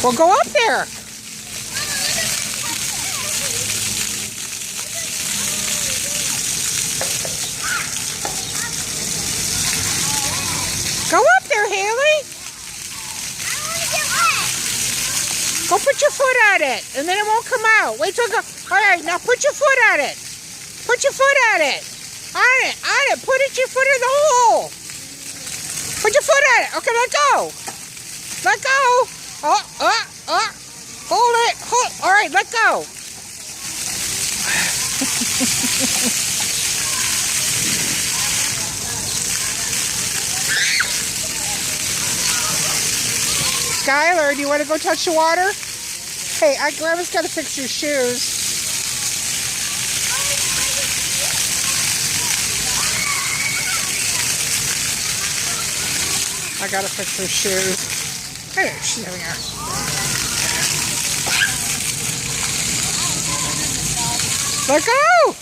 Well, go up there. Go up there, Haley. Go put your foot at it, and then it won't come out. Wait till it goes. All right, now put your foot at it. Put your foot at it. On it. Put your foot in the hole. Put your foot at it. Okay, let go. Let go. Hold it. All right, let go. Skylar, do you want to go touch the water? Hey, Grandma's got to fix your shoes. I got to fix her shoes. Hey, she's having her. Let go!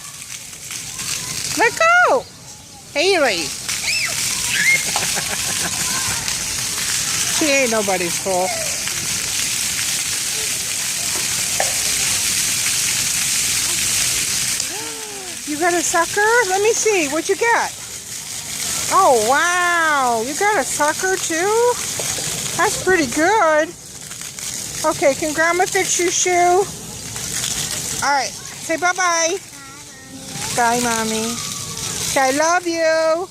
Let go! Haley! She ain't nobody's fool. You got a sucker? Let me see. What you got? Oh, wow. You got a sucker, too? That's pretty good. Okay, can Grandma fix your shoe? All right. Say bye-bye. Bye, Mommy. Okay, I love you.